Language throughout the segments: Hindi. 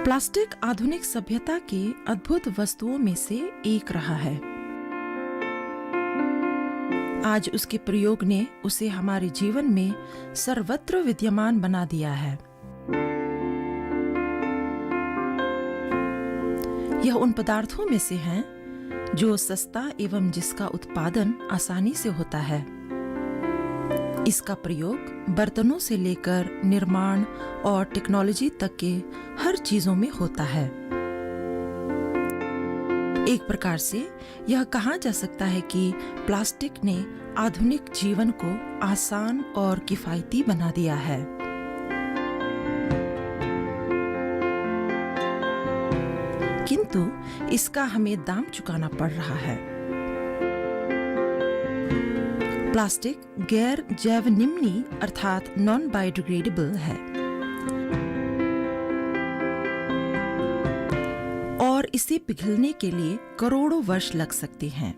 प्लास्टिक आधुनिक सभ्यता के अद्भुत वस्तुओं में से एक रहा है। आज उसके प्रयोग ने उसे हमारे जीवन में सर्वत्र विद्यमान बना दिया है। यह उन पदार्थों में से है जो सस्ता एवं जिसका उत्पादन आसानी से होता है। इसका प्रयोग बर्तनों से लेकर निर्माण और टेक्नोलॉजी तक के हर चीजों में होता है। एक प्रकार से यह कहा जा सकता है कि प्लास्टिक ने आधुनिक जीवन को आसान और किफायती बना दिया है। किंतु इसका हमें दाम चुकाना पड़ रहा है। प्लास्टिक गैर जैव निम्नी अर्थात नॉन बायोडिग्रेडेबल है और इसे पिघलने के लिए करोड़ों वर्ष लग सकते हैं।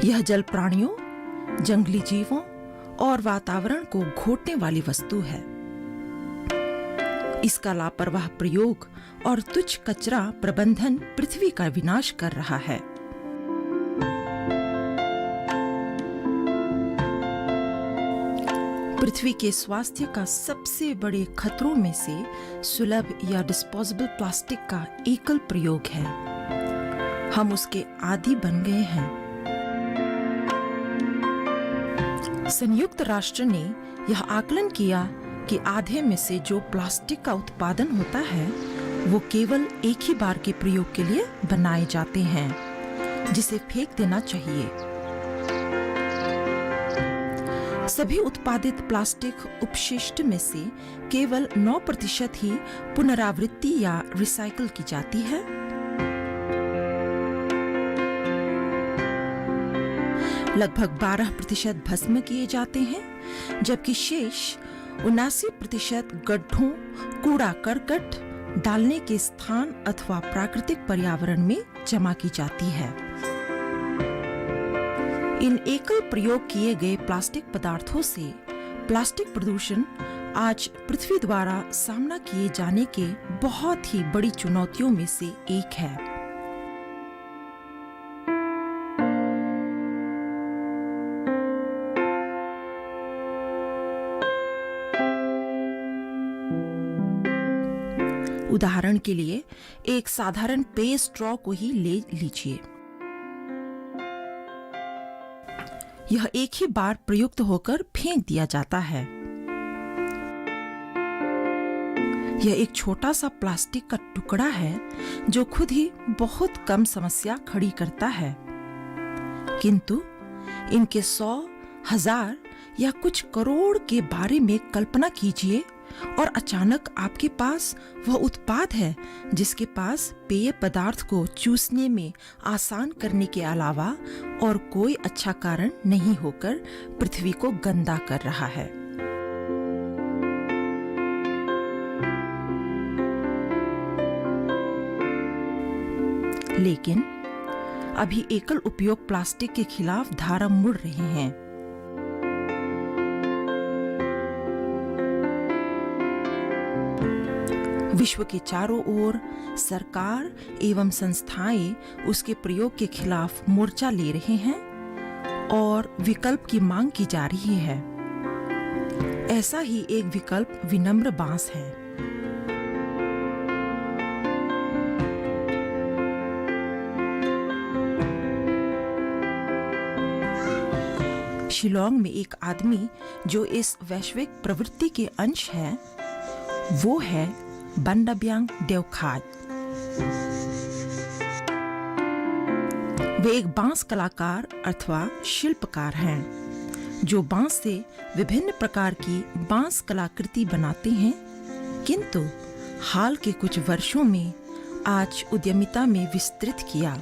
यह जल प्राणियों, जंगली जीवों और वातावरण को घोटने वाली वस्तु है। इसका लापरवाह प्रयोग और तुच्छ कचरा प्रबंधन पृथ्वी का विनाश कर रहा है। पृथ्वी के स्वास्थ्य का सबसे बड़े खतरों में से सुलभ या डिस्पोजेबल प्लास्टिक का एकल प्रयोग है। हम उसके आदी बन गए हैं। संयुक्त राष्ट्र ने यह आकलन किया कि आधे में से जो प्लास्टिक का उत्पादन होता है वो केवल एक ही बार के प्रयोग के लिए बनाए जाते हैं, जिसे फेंक देना चाहिए। सभी उत्पादित प्लास्टिक अपशिष्ट में से केवल 9% ही पुनरावृत्ति या रिसाइकल की जाती है। लगभग 12% भस्म किए जाते हैं, जबकि शेष 79% गड्ढों, कूड़ा करकट डालने के स्थान अथवा प्राकृतिक पर्यावरण में जमा की जाती है। इन एकल प्रयोग किए गए प्लास्टिक पदार्थों से प्लास्टिक प्रदूषण आज पृथ्वी द्वारा सामना किए जाने के बहुत ही बड़ी चुनौतियों में से एक है। उदाहरण के लिए एक साधारण पेय स्ट्रॉ को ही ले लीजिए। यह एक ही बार प्रयुक्त होकर फेंक दिया जाता है। यह एक छोटा सा प्लास्टिक का टुकड़ा है जो खुद ही बहुत कम समस्या खड़ी करता है, किंतु इनके 100, 1000 या कुछ करोड़ के बारे में कल्पना कीजिए और अचानक आपके पास वह उत्पाद है जिसके पास पेय पदार्थ को चूसने में आसान करने के अलावा और कोई अच्छा कारण नहीं होकर पृथ्वी को गंदा कर रहा है। लेकिन अभी एकल उपयोग प्लास्टिक के खिलाफ धारा मुड़ रहे हैं। विश्व के चारों ओर सरकार एवं संस्थाएं उसके प्रयोग के खिलाफ मोर्चा ले रहे हैं और विकल्प की मांग की जा रही है। ऐसा ही एक विकल्प विनम्र बांस है। शिलांग में एक आदमी जो इस वैश्विक प्रवृत्ति के अंश है, वो है बंडाब्यांग देवखात। वे एक बांस कलाकार अथवा शिल्पकार हैं जो बांस से विभिन्न प्रकार की बांस कलाकृति बनाते हैं, किंतु हाल के कुछ वर्षों में आज उद्यमिता में विस्तृत किया।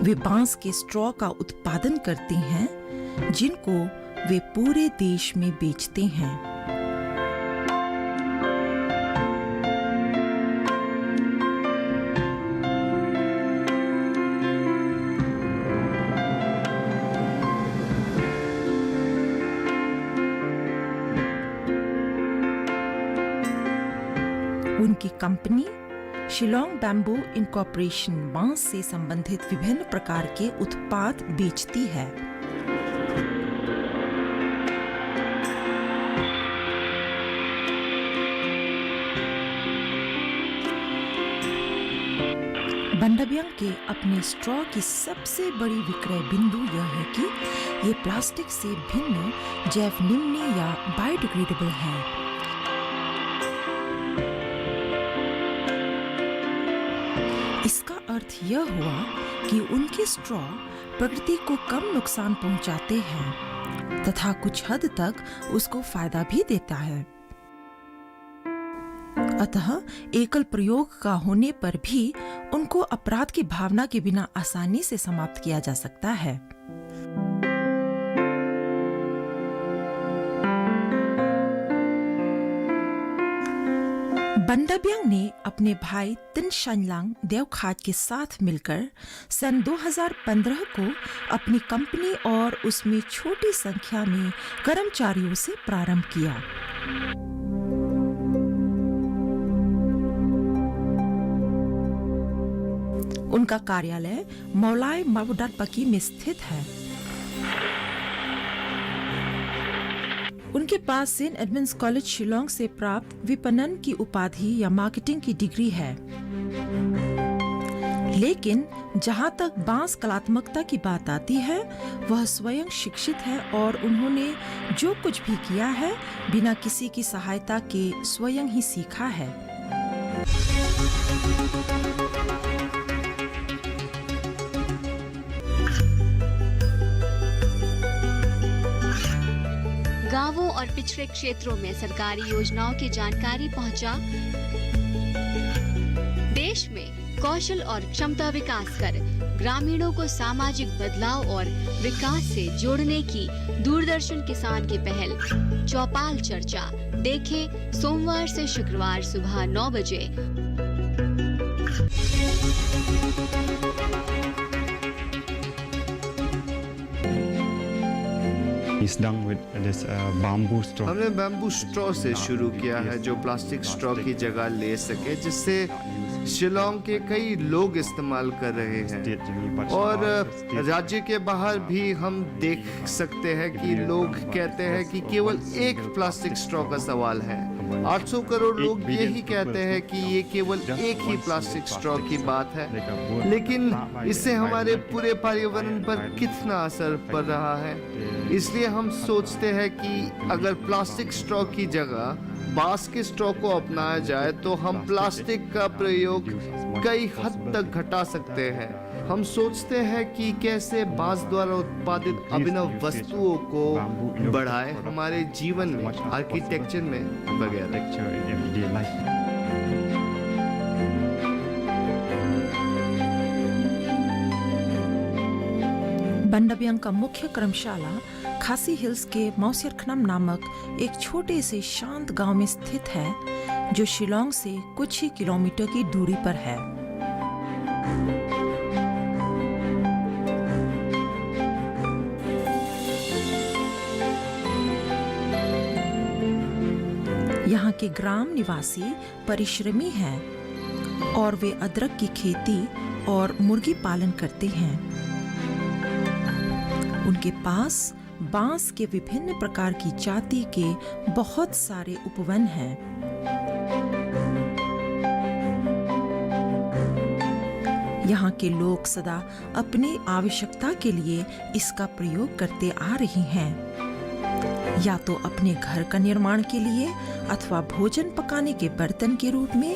वे बांस के स्ट्रॉ का उत्पादन करते हैं जिनको वे पूरे देश में बेचते हैं। उनकी कंपनी शिलोंग बैम्बू इनकॉर्पोरेशन बांस से संबंधित विभिन्न प्रकार के उत्पाद बेचती है। बंडबयांग के अपने स्ट्रॉ की सबसे बड़ी विक्रय बिंदु यह है कि ये प्लास्टिक से भिन्न जैव निम्न या बायोडिग्रेडेबल है। इसका अर्थ यह हुआ कि उनके स्ट्रॉ प्रकृति को कम नुकसान पहुंचाते हैं तथा कुछ हद तक उसको फायदा भी देता है। अतः एकल प्रयोग का होने पर भी उनको अपराध की भावना के बिना आसानी से समाप्त किया जा सकता है। बंडबयांग ने अपने भाई तिन शानलांग देवखात के साथ मिलकर सन 2015 को अपनी कंपनी और उसमें छोटी संख्या में कर्मचारियों से प्रारंभ किया। उनका कार्यालय मौलाई मावुडाटपकी में स्थित है। उनके पास सेंट एडमंड्स कॉलेज शिलोंग से प्राप्त विपणन की उपाधि या मार्केटिंग की डिग्री है। लेकिन जहां तक बांस कलात्मकता की बात आती है, वह स्वयं शिक्षित है और उन्होंने जो कुछ भी किया है बिना किसी की सहायता के स्वयं ही सीखा है। गांवों और पिछड़े क्षेत्रों में सरकारी योजनाओं की जानकारी पहुंचा। देश में कौशल और क्षमता विकास कर ग्रामीणों को सामाजिक बदलाव और विकास से जोड़ने की दूरदर्शन किसान की पहल चौपाल चर्चा देखें सोमवार से शुक्रवार सुबह 9 बजे। हमने बैम्बू स्ट्रॉ से शुरू किया है जो प्लास्टिक स्ट्रॉ की जगह ले सके, जिससे शिलोंग के कई लोग इस्तेमाल कर रहे हैं और राज्य के बाहर भी हम देख सकते हैं कि लोग कहते हैं कि केवल एक प्लास्टिक स्ट्रॉ का सवाल है। 800 करोड़ लोग यही कहते हैं कि ये केवल एक ही प्लास्टिक स्ट्रॉ की बात है, लेकिन इससे हमारे पूरे पर्यावरण पर कितना असर पड़ रहा है। इसलिए हम सोचते हैं कि अगर प्लास्टिक स्ट्रॉ की जगह बांस के स्ट्रॉ को अपनाया जाए तो हम प्लास्टिक का प्रयोग कई हद तक घटा सकते हैं। हम सोचते हैं कि कैसे बांस द्वारा उत्पादित अभिनव वस्तुओं को बढ़ाए हमारे जीवन में, आर्किटेक्चर में वगैरह। बंडबयांग का मुख्य कर्मशाला खासी हिल्स के मौसियरखनम नामक एक छोटे से शांत गांव में स्थित है, जो शिलोंग से कुछ ही किलोमीटर की दूरी पर है। यहाँ के ग्राम निवासी परिश्रमी हैं और वे अदरक की खेती और मुर्गी पालन करते हैं। उनके पास बांस के विभिन्न प्रकार की जाति के बहुत सारे उपवन हैं। यहाँ के लोग सदा अपनी आवश्यकता के लिए इसका प्रयोग करते आ रही हैं, या तो अपने घर का निर्माण के लिए अथवा भोजन पकाने के बर्तन के रूप में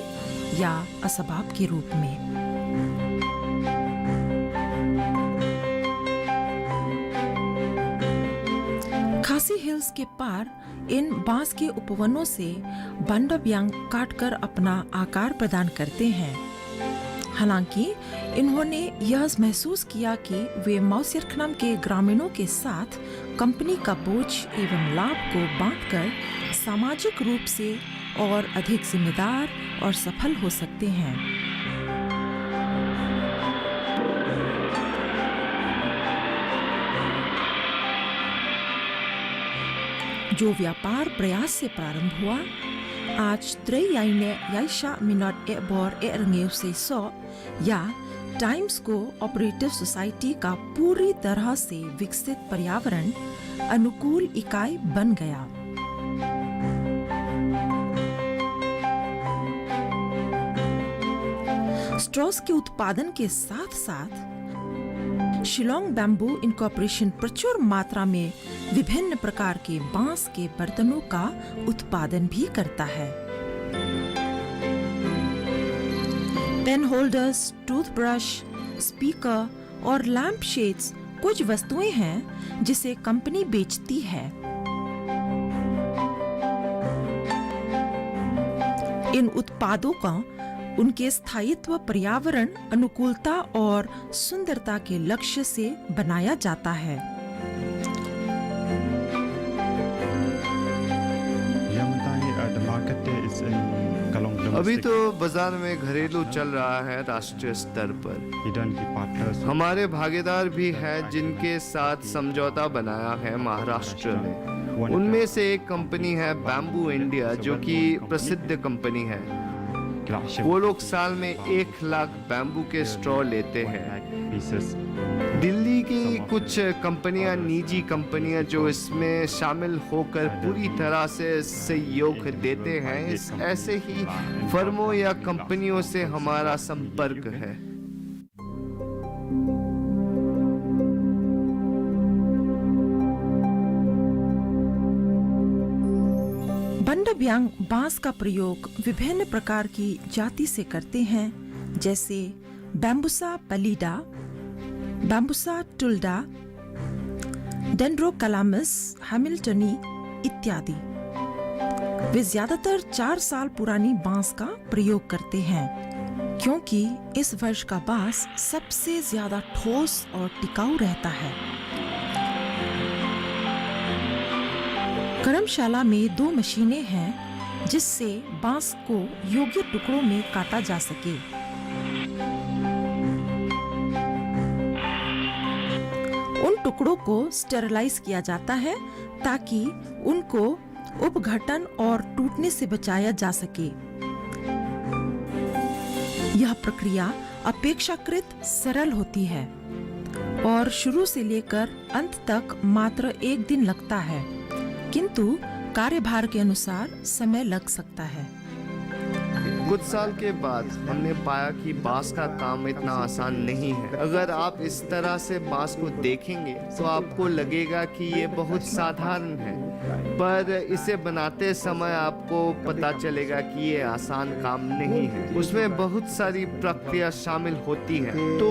या असबाब के रूप में। खासी हिल्स के पार इन बांस के उपवनों से बंडबयांग काटकर अपना आकार प्रदान करते हैं। हालांकि इन्होंने यह महसूस किया कि वे मौसियरखनम के ग्रामीणों के साथ कंपनी का बोझ एवं लाभ को बांटकर सामाजिक रूप से और अधिक जिम्मेदार और सफल हो सकते हैं। जो व्यापार प्रयास से प्रारंभ हुआ, आज Yaine Yaisha Minot Ebor Erngeu से 100 या टाइम्स को ऑपरेटिव सोसाइटी का पूरी तरह से विकसित पर्यावरण अनुकूल इकाई बन गया। स्ट्रॉस के उत्पादन के साथ साथ शिलोंग बैम्बू इनकॉर्पोरेशन प्रचुर मात्रा में विभिन्न प्रकार के बांस के बर्तनों का उत्पादन भी करता है। पेन होल्डर्स, टूथब्रश, स्पीकर और लैंप शेड्स कुछ वस्तुएं हैं जिसे कंपनी बेचती है। इन उत्पादों का उनके स्थायित्व, पर्यावरण अनुकूलता और सुंदरता के लक्ष्य से बनाया जाता है। अभी तो बाजार में घरेलू चल रहा है राष्ट्रीय स्तर पर। हमारे भागीदार भी हैं जिनके साथ समझौता बनाया है महाराष्ट्र में। उनमें से एक कंपनी है बैम्बू इंडिया, जो कि प्रसिद्ध कंपनी है। वो लोग साल में 1 लाख बैम्बू के स्ट्रॉ लेते हैं। दिल्ली की कुछ कंपनियां, निजी कंपनियां जो इसमें शामिल होकर पूरी तरह से सहयोग देते हैं, ऐसे ही फर्मों या कंपनियों से हमारा संपर्क है। बंडब्यांग बांस का प्रयोग विभिन्न प्रकार की जाति से करते हैं, जैसे बैम्बुसा पलीडा, बैम्बुसा टुल्डा, डेंड्रोकलामस हैमिल्टनी इत्यादि। वे ज्यादातर 4 साल पुरानी बांस का प्रयोग करते हैं, क्योंकि इस वर्ष का बांस सबसे ज्यादा ठोस और टिकाऊ रहता है। कर्मशाला में 2 मशीनें हैं जिससे बांस को योग्य टुकड़ों में काटा जा सके। उन टुकड़ों को स्टेरलाइज किया जाता है ताकि उनको उपघटन और टूटने से बचाया जा सके। यह प्रक्रिया अपेक्षाकृत सरल होती है और शुरू से लेकर अंत तक मात्र 1 दिन लगता है, किंतु कार्यभार के अनुसार समय लग सकता है। कुछ साल के बाद हमने पाया कि बांस का काम इतना आसान नहीं है। अगर आप इस तरह से बांस को देखेंगे तो आपको लगेगा कि ये बहुत साधारण है, पर इसे बनाते समय आपको पता चलेगा कि ये आसान काम नहीं है। उसमें बहुत सारी प्रक्रिया शामिल होती है। तो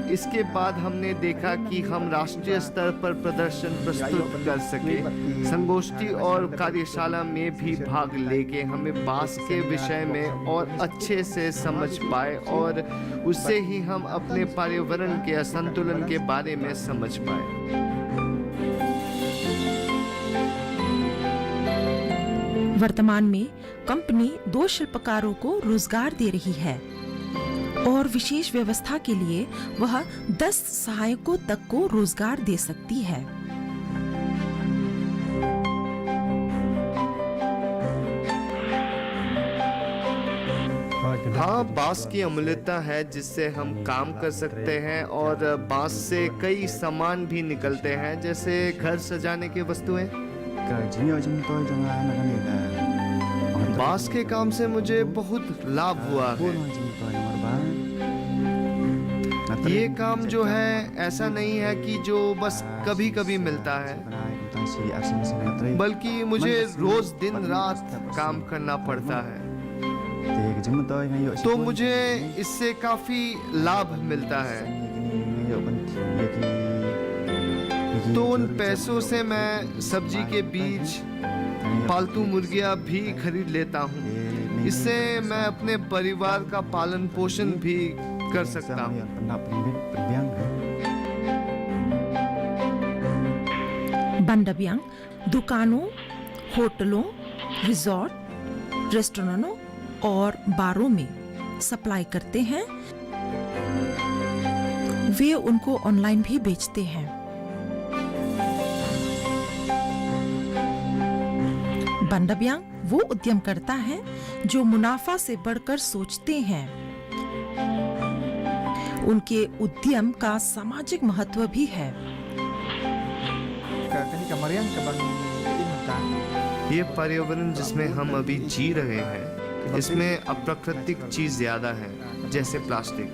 इसके बाद हमने देखा कि हम राष्ट्रीय स्तर पर प्रदर्शन प्रस्तुत कर सके। संगोष्ठी और कार्यशाला में भी भाग लेके हमें बांस के विषय में और अच्छे से समझ पाए और उससे ही हम अपने पर्यावरण के असंतुलन के बारे में समझ पाए। वर्तमान में कंपनी 2 शिल्पकारों को रोजगार दे रही है और विशेष व्यवस्था के लिए वह 10 सहायकों तक को रोजगार दे सकती है। हाँ, बांस की अमूल्यता है जिससे हम काम कर सकते हैं और बांस से कई सामान भी निकलते हैं, जैसे घर सजाने की वस्तुएं। बांस के काम से मुझे बहुत लाभ हुआ है। ये काम जो है ऐसा नहीं है कि जो बस कभी कभी मिलता है, बल्कि मुझे रोज दिन रात काम करना पड़ता है। तो मुझे इससे काफी लाभ मिलता है। तो उन पैसों से मैं सब्जी के बीज, पालतू मुर्गियां भी खरीद लेता हूँ। इससे मैं अपने परिवार का पालन पोषण भी कर सकता हूँ। बंडब्यांग दुकानों, होटलों, रिजॉर्ट, रेस्टोरेंटों और बारों में सप्लाई करते हैं। वे उनको ऑनलाइन भी बेचते हैं। बंडब्यांग वो उद्यमकर्ता हैं जो मुनाफा से बढ़कर सोचते हैं। उनके उद्यम का सामाजिक महत्व भी है। ये पर्यावरण जिसमें हम अभी जी रहे हैं, इसमें अप्राकृतिक चीज ज्यादा है, जैसे प्लास्टिक।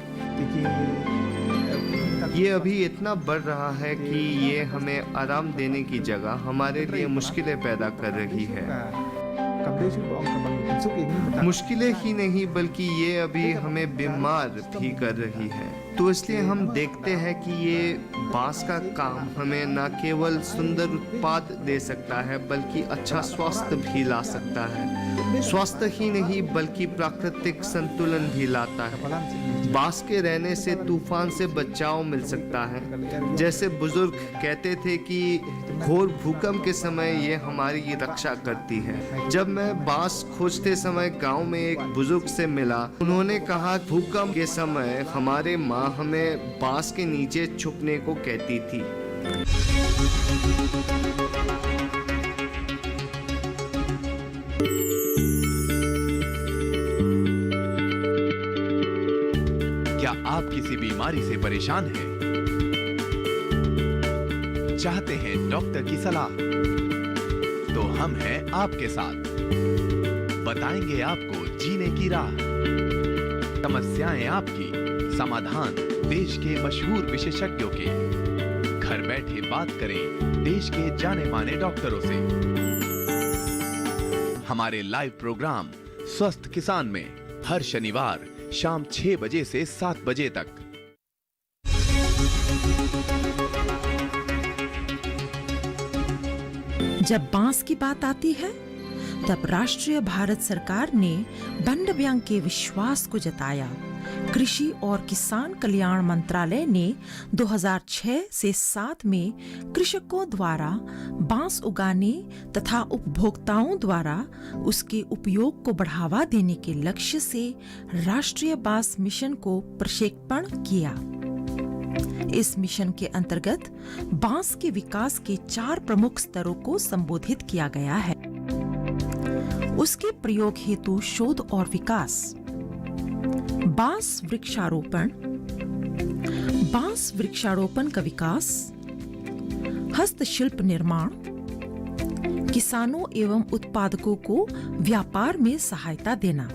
ये अभी इतना बढ़ रहा है कि ये हमें आराम देने की जगह हमारे लिए मुश्किलें पैदा कर रही है। मुश्किलें ही नहीं बल्कि ये अभी हमें बीमार भी कर रही है। तो इसलिए हम देखते हैं कि ये बांस का काम हमें न केवल सुंदर उत्पाद दे सकता है बल्कि अच्छा स्वास्थ्य भी ला सकता है। स्वास्थ्य ही नहीं बल्कि प्राकृतिक संतुलन भी लाता है। बांस के रहने से तूफान से बचाव मिल सकता है। जैसे बुजुर्ग कहते थे कि घोर भूकंप के समय ये हमारी रक्षा करती है। जब मैं बांस खोजते समय गांव में एक बुजुर्ग से मिला, उन्होंने कहा भूकंप के समय हमारे माँ हमें बांस के नीचे छुपने को कहती थी। क्या आप किसी बीमारी से परेशान हैं? चाहते हैं डॉक्टर की सलाह? तो हम हैं आपके साथ। बताएंगे आपको जीने की राह। समस्याएं आपकी, समाधान देश के मशहूर विशेषज्ञों के। घर बैठे बात करें देश के जाने माने डॉक्टरों से। हमारे लाइव प्रोग्राम स्वस्थ किसान में हर शनिवार शाम 6 बजे से 7 बजे तक। जब बांस की बात आती है तब राष्ट्रीय भारत सरकार ने बंडब्यांग के विश्वास को जताया। कृषि और किसान कल्याण मंत्रालय ने 2006 से 7 में कृषकों द्वारा बांस उगाने तथा उपभोक्ताओं द्वारा उसके उपयोग को बढ़ावा देने के लक्ष्य से राष्ट्रीय बांस मिशन को प्रक्षेपण किया। इस मिशन के अंतर्गत बांस के विकास के 4 प्रमुख स्तरों को संबोधित किया गया है। उसके प्रयोग हेतु शोध और विकास, बांस वृक्षारोपण का विकास, हस्तशिल्प निर्माण, किसानों एवं उत्पादकों को व्यापार में सहायता देना।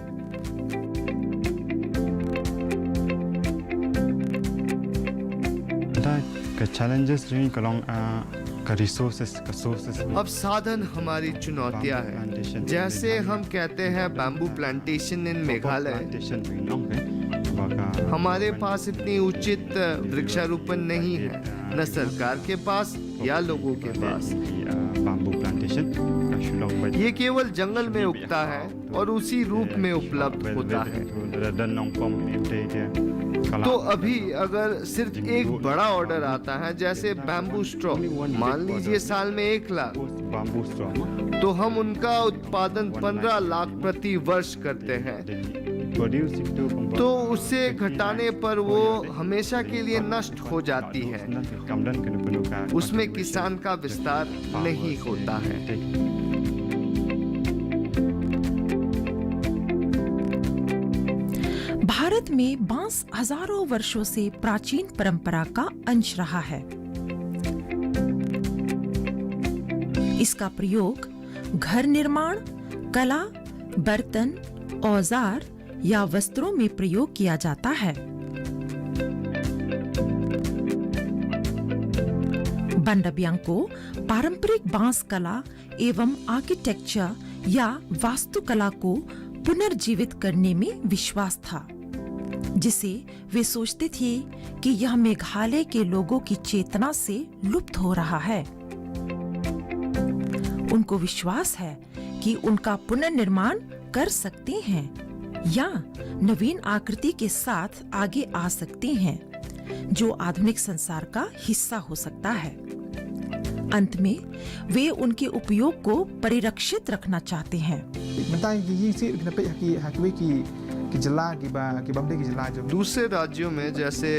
challenges का resources अब साधन हमारी चुनौतियां हैं। जैसे हम कहते हैं बैम्बू प्लांटेशन इन मेघालय, हमारे पास इतनी उचित वृक्षारोपण नहीं है, न सरकार के पास या लोगों के पास। ये केवल जंगल में उगता है और उसी रूप में उपलब्ध होता है। तो अभी अगर सिर्फ एक बड़ा ऑर्डर आता है, जैसे बैम्बू स्ट्रॉ, मान लीजिए साल में 1 लाख, तो हम उनका उत्पादन 15 लाख प्रति वर्ष करते हैं। तो उसे घटाने पर वो हमेशा के लिए नष्ट हो जाती है। उसमें किसान का विस्तार नहीं होता है। भारत में बांस हजारों वर्षों से प्राचीन परंपरा का अंश रहा है। इसका प्रयोग घर निर्माण, कला, बर्तन, औजार या वस्त्रों में प्रयोग किया जाता है। बंडब्यांग को पारंपरिक बांस कला एवं आर्किटेक्चर या वास्तुकला को पुनर्जीवित करने में विश्वास था, जिसे वे सोचते थे कि यह मेघालय के लोगों की चेतना से लुप्त हो रहा है। उनको विश्वास है कि उनका पुनर्निर्माण कर सकते हैं या नवीन आकृति के साथ आगे आ सकते हैं, जो आधुनिक संसार का हिस्सा हो सकता है। अंत में वे उनके उपयोग को परिरक्षित रखना चाहते हैं। दूसरे राज्यों में जैसे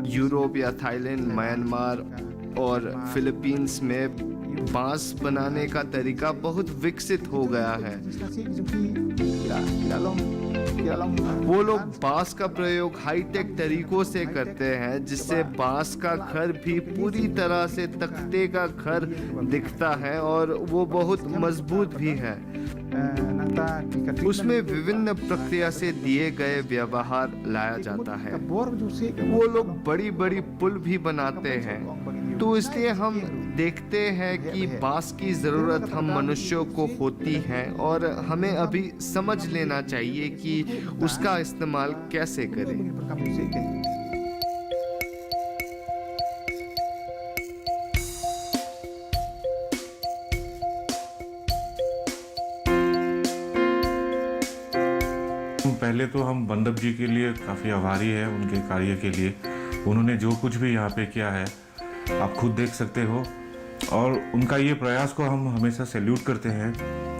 यूरोप या थाईलैंड, म्यांमार और फिलीपींस में बांस बनाने का तरीका बहुत विकसित हो गया है। वो लोग बांस का प्रयोग हाईटेक तरीकों से करते हैं, जिससे बांस का घर भी पूरी तरह से तख्ते का घर दिखता है और वो बहुत मजबूत भी है। उसमें विभिन्न प्रक्रिया से दिए गए व्यवहार लाया जाता है। वो लोग बड़ी बड़ी पुल भी बनाते हैं। तो इसलिए हम देखते हैं कि बांस की जरूरत हम मनुष्यों को होती है और हमें अभी समझ लेना चाहिए कि उसका इस्तेमाल कैसे करें। पहले तो हम बंदप जी के लिए काफ़ी आभारी है, उनके कार्य के लिए। उन्होंने जो कुछ भी यहाँ पे किया है आप खुद देख सकते हो, और उनका ये प्रयास को हम हमेशा सैल्यूट करते हैं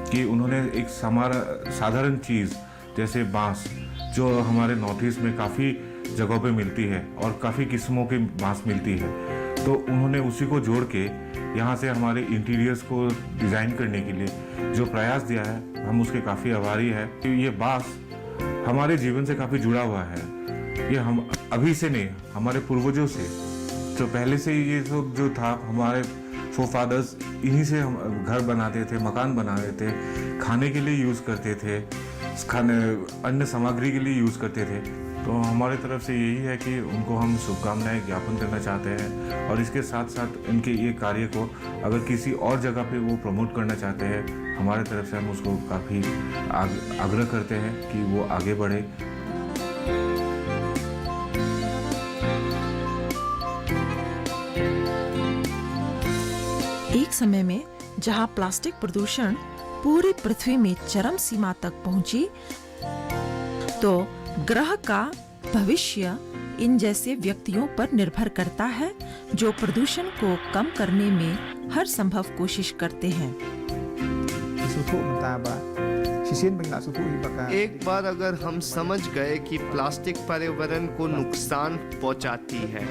कि उन्होंने एक साधारण चीज़ जैसे बांस, जो हमारे नॉर्थ ईस्ट में काफ़ी जगहों पे मिलती है और काफ़ी किस्मों की बांस मिलती है, तो उन्होंने उसी को जोड़ के यहाँ से हमारे इंटीरियर्स को डिज़ाइन करने के लिए जो प्रयास दिया है, हम उसके काफ़ी आभारी है। ये बांस हमारे जीवन से काफ़ी जुड़ा हुआ है। ये हम अभी से नहीं, हमारे पूर्वजों से, तो पहले से ये सब जो था, हमारे फोरफादर्स इन्हीं से हम घर बनाते थे, मकान बनाते थे, खाने के लिए यूज़ करते थे, अन्य सामग्री के लिए यूज़ करते थे। तो हमारे तरफ से यही है कि उनको हम शुभकामनाएं ज्ञापन करना चाहते हैं, और इसके साथ साथ इनके ये कार्य को अगर किसी और जगह पे वो प्रमोट करना चाहते हैं, हमारे तरफ से हम उसको काफ़ी आग्रह करते हैं कि वो आगे बढ़े। एक समय में जहां प्लास्टिक प्रदूषण पूरी पृथ्वी में चरम सीमा तक पहुंची, तो ग्रह का भविष्य इन जैसे व्यक्तियों पर निर्भर करता है जो प्रदूषण को कम करने में हर संभव कोशिश करते हैं। एक बार अगर हम समझ गए कि प्लास्टिक पर्यावरण को नुकसान पहुंचाती है,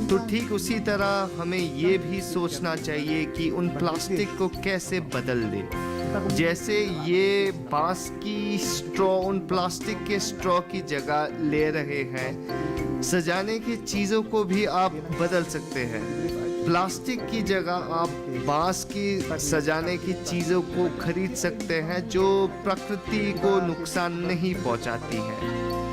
तो ठीक उसी तरह हमें ये भी सोचना चाहिए कि उन प्लास्टिक को कैसे बदल दें। जैसे ये बांस की स्ट्रॉ उन प्लास्टिक के स्ट्रॉ की जगह ले रहे हैं, सजाने की चीज़ों को भी आप बदल सकते हैं। प्लास्टिक की जगह आप बांस की सजाने की चीज़ों को खरीद सकते हैं जो प्रकृति को नुकसान नहीं पहुंचाती हैं।